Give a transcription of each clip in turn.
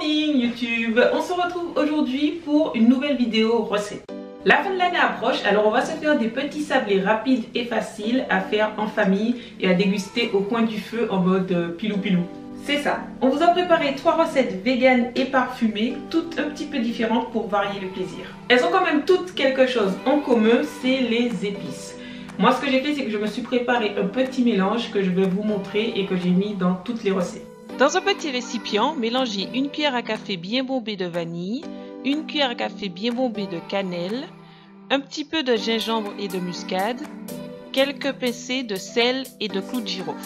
morning YouTube, on se retrouve aujourd'hui pour une nouvelle vidéo recette. La fin de l'année approche, alors on va se faire des petits sablés rapides et faciles à faire en famille et à déguster au coin du feu en mode pilou-pilou. C'est ça, on vous a préparé 3 recettes véganes et parfumées, toutes un petit peu différentes pour varier le plaisir. Elles ont quand même toutes quelque chose en commun, c'est les épices. Moi ce que j'ai fait, c'est que je me suis préparé un petit mélange que je vais vous montrer et que j'ai mis dans toutes les recettes. Dans un petit récipient, mélangez une cuillère à café bien bombée de vanille, une cuillère à café bien bombée de cannelle, un petit peu de gingembre et de muscade, quelques pincées de sel et de clous de girofle.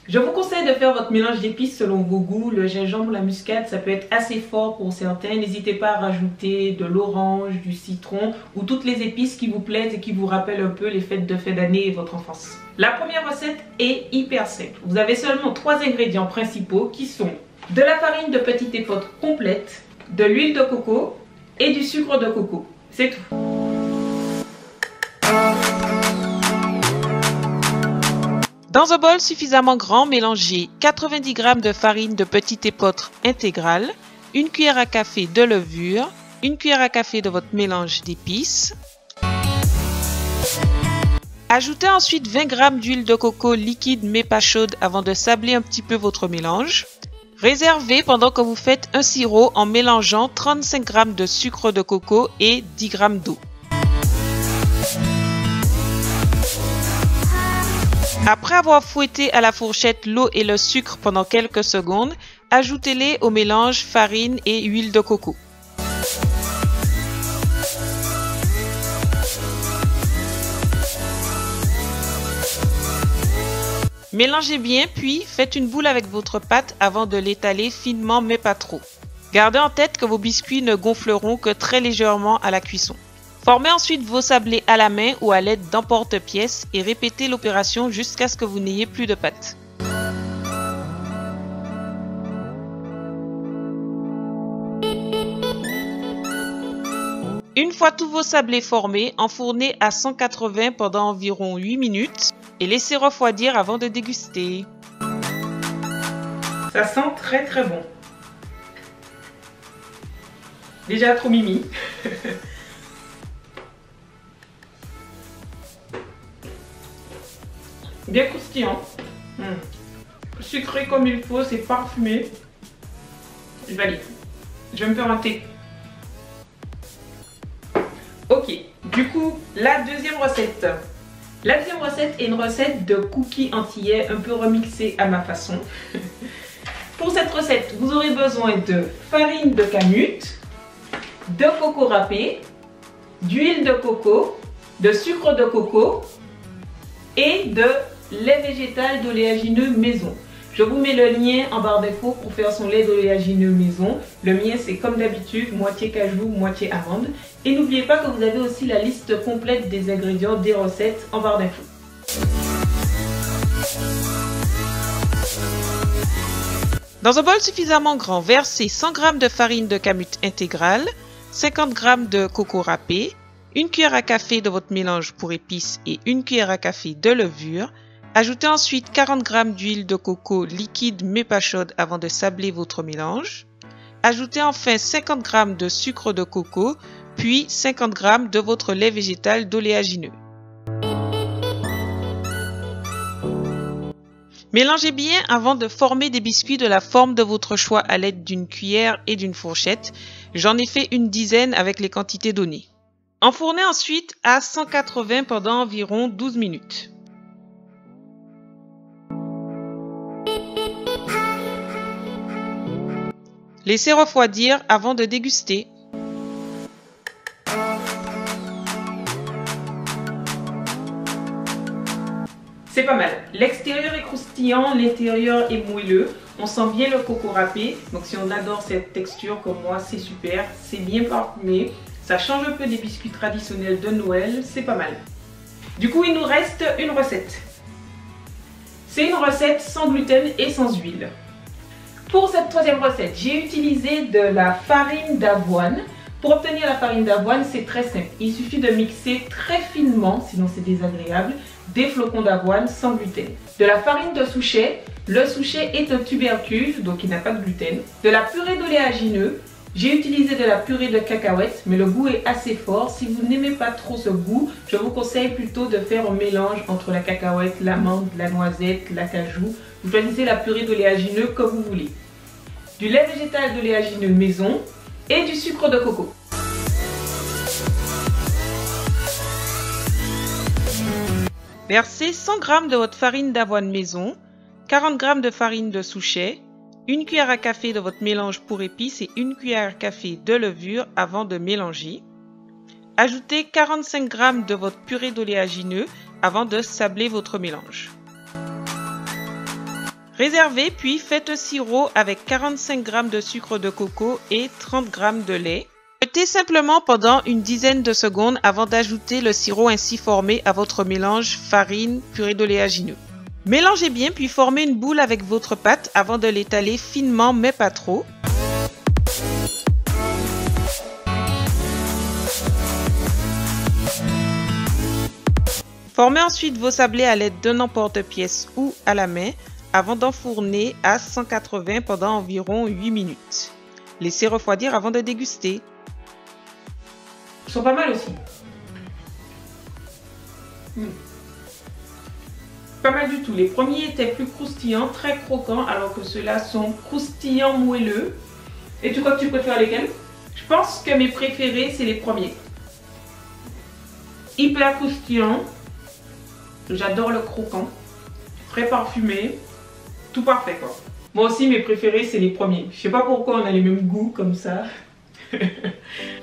Je vous conseille de faire votre mélange d'épices selon vos goûts. Le gingembre, la muscade, ça peut être assez fort pour certains. N'hésitez pas à rajouter de l'orange, du citron ou toutes les épices qui vous plaisent et qui vous rappellent un peu les fêtes de fin d'année et votre enfance. La première recette est hyper simple. Vous avez seulement 3 ingrédients principaux qui sont de la farine de petite épeautre complète, de l'huile de coco et du sucre de coco. C'est tout. Dans un bol suffisamment grand, mélangez 90 g de farine de petite épeautre intégrale, une cuillère à café de levure, une cuillère à café de votre mélange d'épices. Ajoutez ensuite 20 g d'huile de coco liquide mais pas chaude avant de sabler un petit peu votre mélange. Réservez pendant que vous faites un sirop en mélangeant 35 g de sucre de coco et 10 g d'eau. Après avoir fouetté à la fourchette l'eau et le sucre pendant quelques secondes, ajoutez-les au mélange farine et huile de coco. Mélangez bien puis faites une boule avec votre pâte avant de l'étaler finement mais pas trop. Gardez en tête que vos biscuits ne gonfleront que très légèrement à la cuisson. Formez ensuite vos sablés à la main ou à l'aide d'emporte-pièce et répétez l'opération jusqu'à ce que vous n'ayez plus de pâte. Une fois tous vos sablés formés, enfournez à 180 pendant environ 8 minutes et laissez refroidir avant de déguster. Ça sent très très bon. Déjà trop mimi. Bien croustillant, sucré comme il faut, c'est parfumé. Je valide. Je vais me faire un thé. Ok, du coup, la deuxième recette. La deuxième recette est une recette de cookies antillais un peu remixée à ma façon. Pour cette recette, vous aurez besoin de farine de canute, de coco râpé, d'huile de coco, de sucre de coco et de lait végétal d'oléagineux maison. Je vous mets le lien en barre d'infos pour faire son lait d'oléagineux maison. Le mien c'est comme d'habitude, moitié cajou, moitié amande. Et n'oubliez pas que vous avez aussi la liste complète des ingrédients des recettes en barre d'infos. Dans un bol suffisamment grand, versez 100 g de farine de kamut intégrale, 50 g de coco râpé, une cuillère à café de votre mélange pour épices et une cuillère à café de levure. Ajoutez ensuite 40 g d'huile de coco liquide mais pas chaude avant de sabler votre mélange. Ajoutez enfin 50 g de sucre de coco, puis 50 g de votre lait végétal d'oléagineux. Mélangez bien avant de former des biscuits de la forme de votre choix à l'aide d'une cuillère et d'une fourchette. J'en ai fait une dizaine avec les quantités données. Enfournez ensuite à 180 pendant environ 12 minutes. Laissez refroidir avant de déguster. C'est pas mal. L'extérieur est croustillant, l'intérieur est moelleux. On sent bien le coco râpé. Donc si on adore cette texture comme moi, c'est super. C'est bien parfumé. Ça change un peu des biscuits traditionnels de Noël. C'est pas mal. Du coup, il nous reste une recette. C'est une recette sans gluten et sans huile. Pour cette troisième recette, j'ai utilisé de la farine d'avoine. Pour obtenir la farine d'avoine, c'est très simple. Il suffit de mixer très finement, sinon c'est désagréable, des flocons d'avoine sans gluten, de la farine de souchet Le souchet est un tubercule, donc il n'a pas de gluten. De la purée d'oléagineux. J'ai utilisé de la purée de cacahuètes, mais le goût est assez fort. Si vous n'aimez pas trop ce goût, je vous conseille plutôt de faire un mélange entre la cacahuète, l'amande, la noisette, l'acajou. Vous choisissez la purée d'oléagineux comme vous voulez. Du lait végétal d'oléagineux maison et du sucre de coco. Versez 100 g de votre farine d'avoine maison, 40 g de farine de souchet, 1 cuillère à café de votre mélange pour épices et 1 cuillère à café de levure avant de mélanger. Ajoutez 45 g de votre purée d'oléagineux avant de sabler votre mélange. Réservez puis faites un sirop avec 45 g de sucre de coco et 30 g de lait. Fouettez simplement pendant une dizaine de secondes avant d'ajouter le sirop ainsi formé à votre mélange farine purée d'oléagineux. Mélangez bien puis formez une boule avec votre pâte avant de l'étaler finement mais pas trop. Formez ensuite vos sablés à l'aide d'un emporte-pièce ou à la main avant d'enfourner à 180 pendant environ 8 minutes. Laissez refroidir avant de déguster. Ils sont pas mal aussi. Pas mal du tout. Les premiers étaient plus croustillants, très croquants, alors que ceux-là sont croustillants, moelleux. Et tu crois que tu préfères lesquels? Je pense que mes préférés, c'est les premiers. Hyper croustillant. J'adore le croquant. Très parfumé. Tout parfait quoi. Moi aussi, mes préférés, c'est les premiers. Je sais pas pourquoi on a les mêmes goûts comme ça.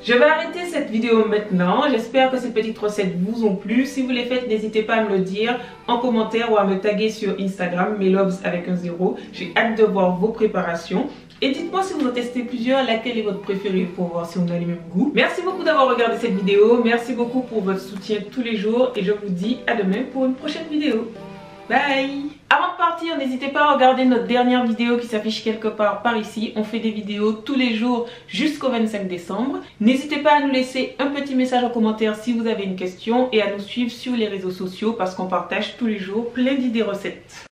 Je vais arrêter cette vidéo maintenant. J'espère que ces petites recettes vous ont plu. Si vous les faites, n'hésitez pas à me le dire en commentaire ou à me taguer sur Instagram, Melobs avec un 0. J'ai hâte de voir vos préparations. Et dites-moi si vous en testez plusieurs, laquelle est votre préférée pour voir si on a les mêmes goûts. Merci beaucoup d'avoir regardé cette vidéo. Merci beaucoup pour votre soutien tous les jours. Et je vous dis à demain pour une prochaine vidéo. Bye! Avant de partir, n'hésitez pas à regarder notre dernière vidéo qui s'affiche quelque part par ici. On fait des vidéos tous les jours jusqu'au 25 décembre. N'hésitez pas à nous laisser un petit message en commentaire si vous avez une question et à nous suivre sur les réseaux sociaux parce qu'on partage tous les jours plein d'idées recettes.